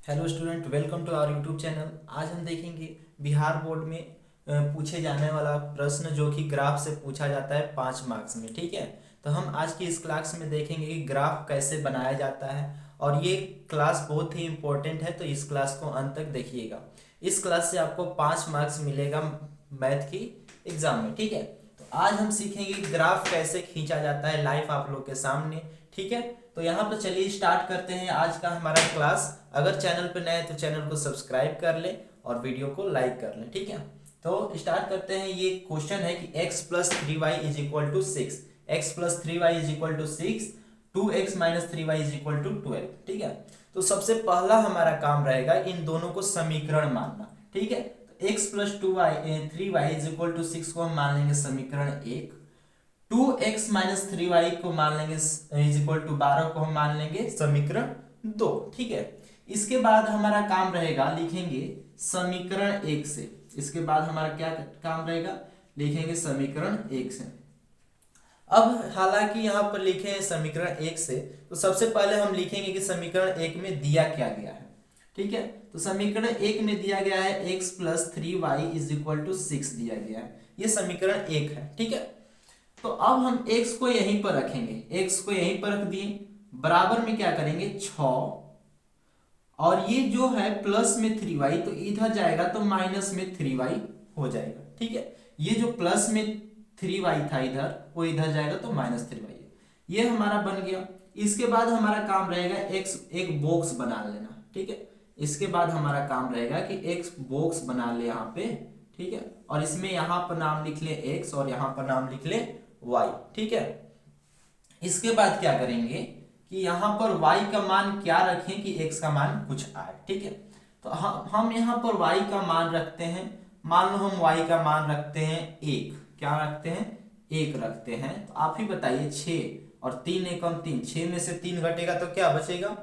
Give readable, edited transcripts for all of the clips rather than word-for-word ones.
Hello student, welcome to our YouTube channel. आज हम देखेंगे बिहार बोर्ड में पूछे जाने वाला प्रश्न जो कि ग्राफ से पूछा जाता है 5 मार्क्स में। ठीक है, तो हम आज की इस क्लास में देखेंगे कि ग्राफ कैसे बनाया जाता है और ये क्लास बहुत ही इम्पोर्टेंट है, तो इस क्लास को अंत तक देखिएगा। इस क्लास से आपको 5 मार्क्स मिलेगा मैथ की एग्जाम में। ठीक है, तो आज हम सीखेंगे ग्राफ कैसे खींचा जाता है लाइव आप लोग के सामने। ठीक है, तो यहाँ पर चलिए स्टार्ट करते हैं आज का हमारा क्लास। अगर चैनल पर नए तो चैनल को सब्सक्राइब कर ले और वीडियो को लाइक कर लें। ठीक है, तो स्टार्ट करते हैं। ये क्वेश्चन है कि x plus 3y is equal to 6, x plus 3y is equal to 6, 2x minus 3y is equal to 12। ठीक है, तो सबसे पहला हमारा काम रहेगा इन दोनों को समीकरण मानना। ठीक है, तो x plus 3y is equal to 6 को हम मान लेंगे समीकरण 1, 2x माइनस 3y को मान लेंगे इज इक्वल टू 12 को हम मान लेंगे समीकरण 2। ठीक है, इसके बाद हमारा काम रहेगा लिखेंगे समीकरण 1 से। इसके बाद हमारा क्या काम रहेगा, लिखेंगे समीकरण 1 से। अब हालांकि यहाँ पर लिखे हैं समीकरण 1 से, तो सबसे पहले हम लिखेंगे कि समीकरण 1 में दिया क्या गया है। ठीक है, तो समीकरण 1 में दिया गया है x plus 3y is equal to 6 दिया गया है, ये समीकरण 1 है। ठीक है, तो अब हम x को यहीं पर रखेंगे, x को यहीं पर रख दिए, बराबर में क्या करेंगे 6, और ये जो है प्लस में 3y तो इधर जाएगा तो माइनस में 3y हो जाएगा। ठीक है, ये जो प्लस में 3y था इधर वो इधर जाएगा तो माइनस 3y है, ये हमारा बन गया। इसके बाद हमारा काम रहेगा x एक बॉक्स बना लेना। ठीक है, इसके बाद हमारा काम रहेगा कि x बॉक्स बना ले यहाँ पे। ठीक है, और इसमें यहाँ पर नाम लिख ले x और यहाँ पर नाम लिख ले y। ठीक है, इसके बाद क्या करेंगे कि यहाँ पर y का मान क्या रखें कि x का मान कुछ आए। ठीक है, तो हम यहाँ पर y का मान रखते हैं, मान लो हम y का मान रखते हैं 1। क्या रखते हैं, 1 रखते हैं। तो आप ही बताइए 6 और 3 एकम 3, 6 में से 3 घटेगा तो क्या बचेगा,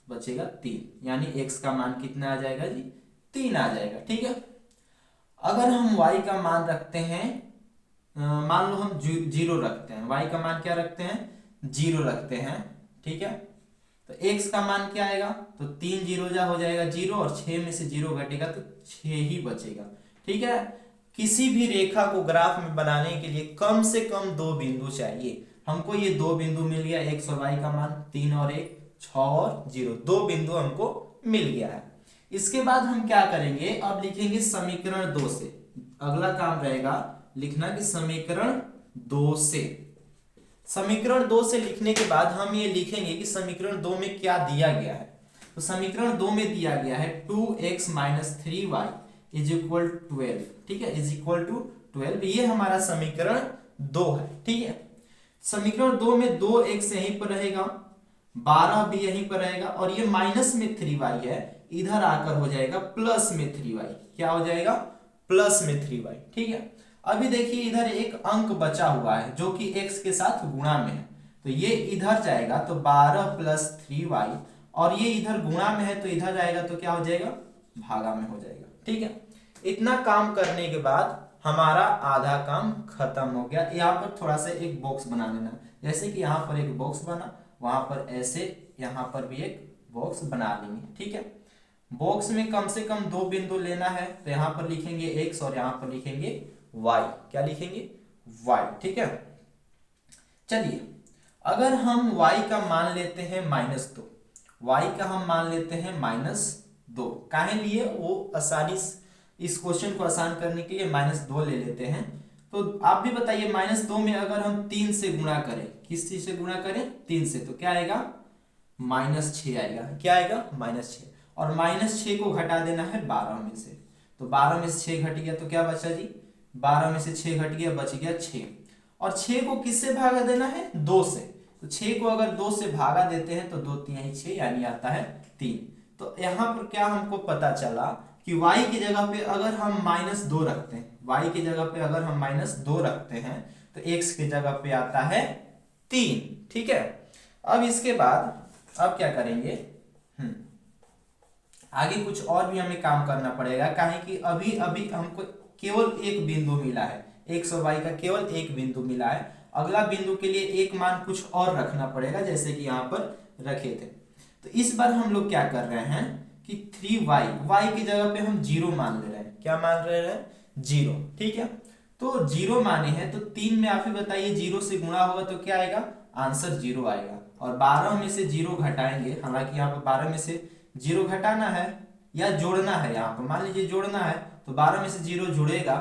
बचेगा 3, यानी x का मान कितना आ जाएगा जी, 3 आ जाएगा। ठीक है, अगर हम y का मान रखते हैं, मान लो हम 0 रखते हैं, y का मान क्या रखते हैं, 0 रखते हैं। ठीक है, तो x का मान क्या आएगा, तो 3 जीरो जा हो जाएगा 0 और 6 में से 0 घटेगा तो 6 ही बचेगा। ठीक है, किसी भी रेखा को ग्राफ में बनाने के लिए कम से कम 2 बिंदु चाहिए। हमको ये 2 बिंदु मिल गया, x और y का मान 3 और 1, 6 और 0, 2 बिंदु हमको मिल गया है। इसके बाद हम क्या करेंगे, अब लिखेंगे समीकरण 2 से। अगला काम रहेगा लिखना कि समीकरण 2 से, समीकरण 2 से लिखने के बाद हम ये लिखेंगे कि समीकरण 2 में क्या दिया गया है। तो समीकरण 2 में दिया गया है 2x minus 3y is equal 12। ठीक है, इज इक्वल टू 12, ये हमारा समीकरण 2 है। ठीक है, समीकरण 2 में 2x यहीं पर रहेगा, 12 भी यहीं पर रहेगा, और ये माइनस में 3y है, इधर आकर हो जाएगा प्लस में 3y। क्या हो जाएगा, प्लस में 3y। ठीक है, अभी देखिए इधर एक अंक बचा हुआ है जो कि x के साथ गुणा में है, तो ये इधर जाएगा तो 12 प्लस 3y, और ये इधर गुणा में है तो इधर जाएगा तो क्या हो जाएगा, भागा में हो जाएगा। ठीक है, इतना काम करने के बाद हमारा आधा काम खत्म हो गया। यहाँ पर थोड़ा सा एक बॉक्स बना लेना, जैसे कि यहाँ पर एक बॉक्स बना, वहां पर ऐसे यहाँ पर भी एक बॉक्स बना लेंगे। ठीक है, बॉक्स में कम से कम 2 बिंदु लेना है, तो यहाँ पर लिखेंगे x और यहाँ पर लिखेंगे y। क्या लिखेंगे, y। ठीक है, चलिए अगर हम y का मान लेते हैं -2, y का हम मान लेते हैं -2, काहे लिए, वो आसानी इस क्वेश्चन को आसान करने के लिए -2 ले लेते हैं। तो आप भी बताइए -2 में अगर हम 3 से गुणा करें, किस चीज से गुणा करें, 3 से, तो क्या आएगा, -6 आएगा। क्या आएगा, -6, और -6 को घटा देना है 12 में से, तो 12 में से 6 घट गया तो क्या बचा जी, 12 में से 6 घट गया, बच गया 6, और 6 को किससे भागा देना है, 2 से, तो 6 को अगर 2 से भागा देते हैं तो 2 3 6, यानी आता है 3। तो यहाँ पर क्या हमको पता चला कि y की जगह पे अगर हम -2 रखते हैं, y की जगह पे अगर हम -2 रखते हैं तो x की जगह पे आता है 3। ठीक है, अब इसके बाद अब क्या करेंगे, आगे कुछ और भी हमें काम करना पड़ेगा, काहे कि अभी अभी हमको केवल एक बिंदु मिला है, x और y का केवल एक बिंदु मिला है। अगला बिंदु के लिए एक मान कुछ और रखना पड़ेगा, जैसे कि यहाँ पर रखे थे। तो इस बार हम लोग क्या कर रहे हैं कि 3y, y की जगह पे हम 0 मान ले रहे हैं। क्या मान ले रहे हैं? 0। ठीक है, तो 0 माने हैं तो 3 में आप ही बताइए 0 से गुणा होगा तो क्या आएगा? आंसर 0 आएगा। और 12 में से 0 घटाएंगे, हालांकि यहाँ पर 12 में से 0 घटाना है या जोड़ना है, यहाँ पर मान लीजिए जोड़ना है तो 12 में से 0 जुड़ेगा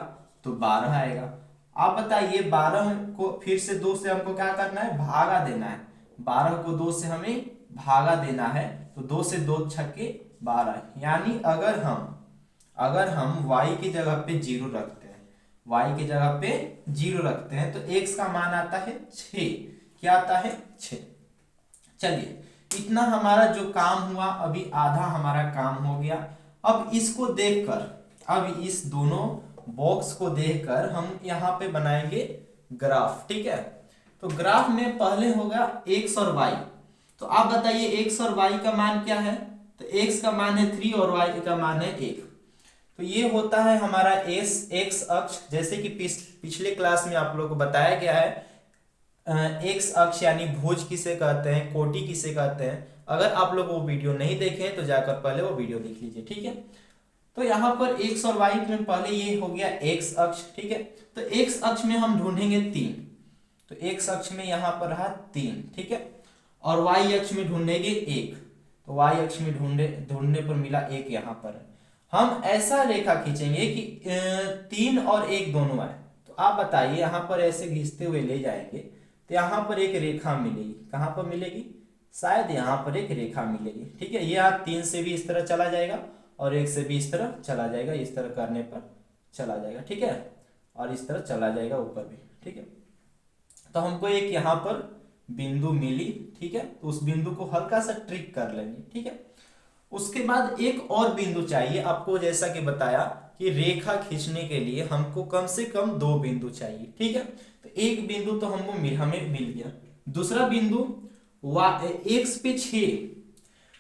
तो 12 आएगा। आप बताइए 12 को फिर से 2 से हमको क्या करना है? भागा देना है। 12 को 2 से हमें भागा देना है, तो 2 से 2 छक्के 12, यानी अगर हम y की जगह पे 0 रखते हैं, y की जगह पे 0 रखते हैं तो x का मान आता है 6। क्या आता है? 6। चलिए, इतना हमारा जो काम हुआ, अभी आधा हमारा काम हो गया। अब इसको देखकर, अब इस दोनों बॉक्स को देखकर हम यहाँ पे बनाएंगे ग्राफ। ठीक है, तो ग्राफ में पहले होगा x और y। तो आप बताइए x और y का मान क्या है? तो x का मान है 3 और y का मान है 1। तो ये होता है हमारा x अक्ष। जैसे कि पिछले क्लास में आप लोगों को बताया गया है, एक्स अक्ष यानी भुज किसे कहते हैं, कोटि किसे कहते हैं। अगर आप लोग वो वीडियो नहीं देखे हैं तो जाकर पहले वो वीडियो देख लीजिए। ठीक है, तो यहाँ पर x और y में पहले ये हो गया x अक्ष। ठीक है, तो x अक्ष में हम ढूंढेंगे 3, तो x अक्ष में यहाँ पर रहा 3। ठीक है, और y अक्ष में ढूंढेंगे 1, तो y अक्ष में ढूंढने पर मिला 1 यहाँ पर। हम ऐसा रेखा खींचेंगे कि 3 और 1 दोनों आए। तो आप बताइए, यहाँ पर ऐसे घिसते हुए ले जाएंगे तो यहाँ पर एक रेखा मिलेगी। कहाँ पर मिलेगी? शायद यहाँ पर एक रेखा मिलेगी। ठीक है, ये आप 3 से भी इस तरह चला जाएगा और 1 से भी इस तरह चला जाएगा, इस तरह करने पर चला जाएगा। ठीक है, और इस तरह चला जाएगा ऊपर भी। ठीक है, तो हमको एक यहाँ पर बिंदु मिली। ठीक है, तो उस बिंदु को हल्का सा ट्रिक कर लेंगे। ठीक है, उसके बाद एक और बिंदु चाहिए आपको। जैसा कि बताया कि रेखा खींचने के लिए हमको कम से कम 2 बिंदु चाहिए। ठीक है, तो एक बिंदु तो हमें मिल गया। दूसरा बिंदु x पे 6,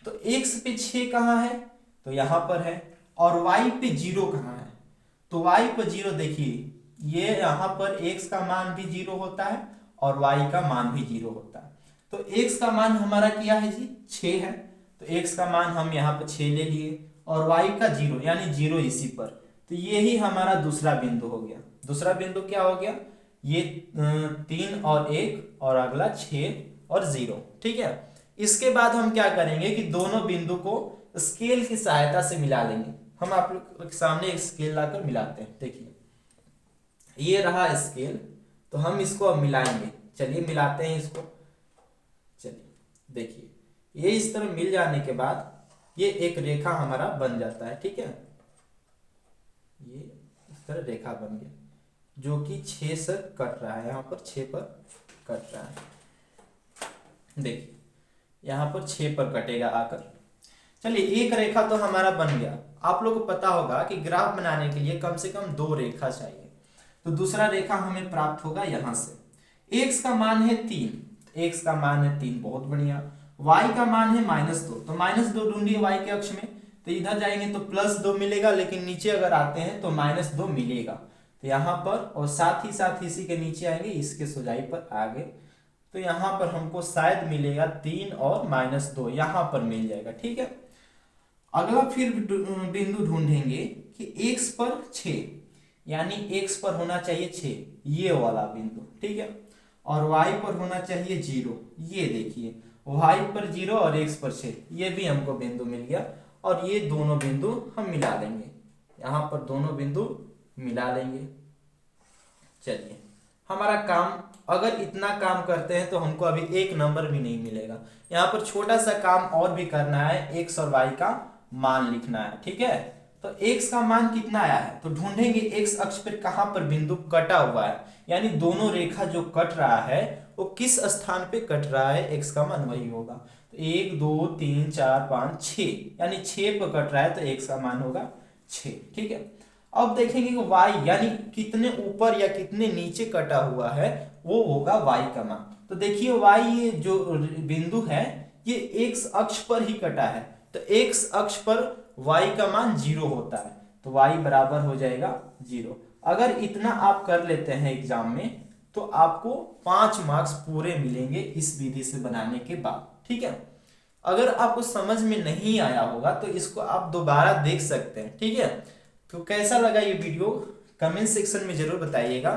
तो x पे 6 कहाँ है? तो यहाँ पर है। और y पे 0 कहाँ है? तो y पर 0 देखिए, ये यहाँ पर x का मान भी 0 होता है और y का मान भी 0 होता है। तो x का मान हमारा क्या है जी? 6 है। तो x का मान हम यहाँ पर 6 ले लिए और y का 0 यानी 0 इसी पर। तो ये ही हमारा दूसरा बिंदु हो गया। दूसरा बिंदु क्या हो गया? ये 3 और 1 और अगला 6 और 0। ठीक है, इसके बाद हम क्या करेंगे कि दोनों बिंदु को स्केल की सहायता से मिला लेंगे। हम आप लोग के सामने एक स्केल लाकर मिलाते हैं। देखिए, ये रहा स्केल, तो हम इसको अब मिलाएंगे। चलिए मिलाते हैं इसको। चलिए देखिए, ये इस तरह मिल जाने के बाद ये एक रेखा हमारा बन जाता है। ठीक है, ये इस तरह रेखा बन गया जो कि 6 से कट रहा है। यहाँ पर 6 पर कट रहा है। देखिए, यहाँ पर 6 पर कटेगा आकर। चलिए, एक रेखा तो हमारा बन गया। आप लोग को पता होगा कि ग्राफ बनाने के लिए कम से कम 2 रेखा चाहिए। तो दूसरा रेखा हमें प्राप्त होगा यहाँ से। x का मान है 3, x का मान है 3, बहुत बढ़िया। y का मान है -2, तो -2 ढूंढिए y के अक्ष में। तो इधर जाएंगे तो +2 मिलेगा, लेकिन नीचे अगर आते हैं तो -2 मिलेगा। तो यहाँ पर और साथ ही इसी के नीचे आएंगे, इसके सुजाई पर आगे, तो यहाँ पर हमको शायद मिलेगा 3 और -2 यहाँ पर मिल जाएगा। ठीक है, अगला फिर बिंदु ढूंढेंगे कि x पर 6, यानी x पर होना चाहिए 6, ये वाला बिंदु। ठीक है, और y पर होना चाहिए 0, ये देखिए y पर 0 और x पर 6, ये भी हमको बिंदु मिल गया। और ये दोनों बिंदु हम मिला लेंगे, यहाँ पर दोनों बिंदु मिला लेंगे। चलिए, हमारा काम, अगर इतना काम करते हैं तो हमको अभी 1 नंबर भी नहीं मिलेगा। यहाँ पर छोटा सा काम और भी करना है, x और y का मान लिखना है। ठीक है, तो x का मान कितना आया है? तो ढूंढेंगे x अक्ष पर कहाँ पर बिंदु कटा हुआ है, यानी दोनों रेखा जो कट रहा है वो किस स्थान पे कट रहा है, x का मान वही होगा। तो 1 2 3 4 5 6, यानी 6 पर कट रहा है तो x का मान होगा 6। ठीक है, अब देखेंगे कि y यानी कितने ऊपर या कितने नीचे कटा हुआ है, वो होगा y का मान। तो देखिए, y ये जो बिंदु है ये x अक्ष पर ही कटा है, तो x अक्ष पर y का मान 0 होता है, तो y बराबर हो जाएगा 0। अगर इतना आप कर लेते हैं एग्जाम में तो आपको 5 मार्क्स पूरे मिलेंगे इस विधि से बनाने के बाद। ठीक है, अगर आपको समझ में नहीं आया होगा तो इसको आप दोबारा देख सकते हैं, ठीक है। तो कैसा लगा ये वीडियो कमेंट सेक्शन में जरूर बताइएगा,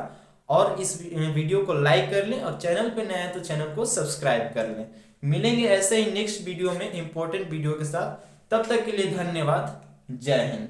और इस वीडियो को लाइक कर लें, और चैनल पे नया है तो चैनल को सब्सक्राइब कर लें। मिलेंगे ऐसे ही नेक्स्ट वीडियो में इंपॉर्टेंट वीडियो के साथ। तब तक के लिए धन्यवाद। जय हिंद।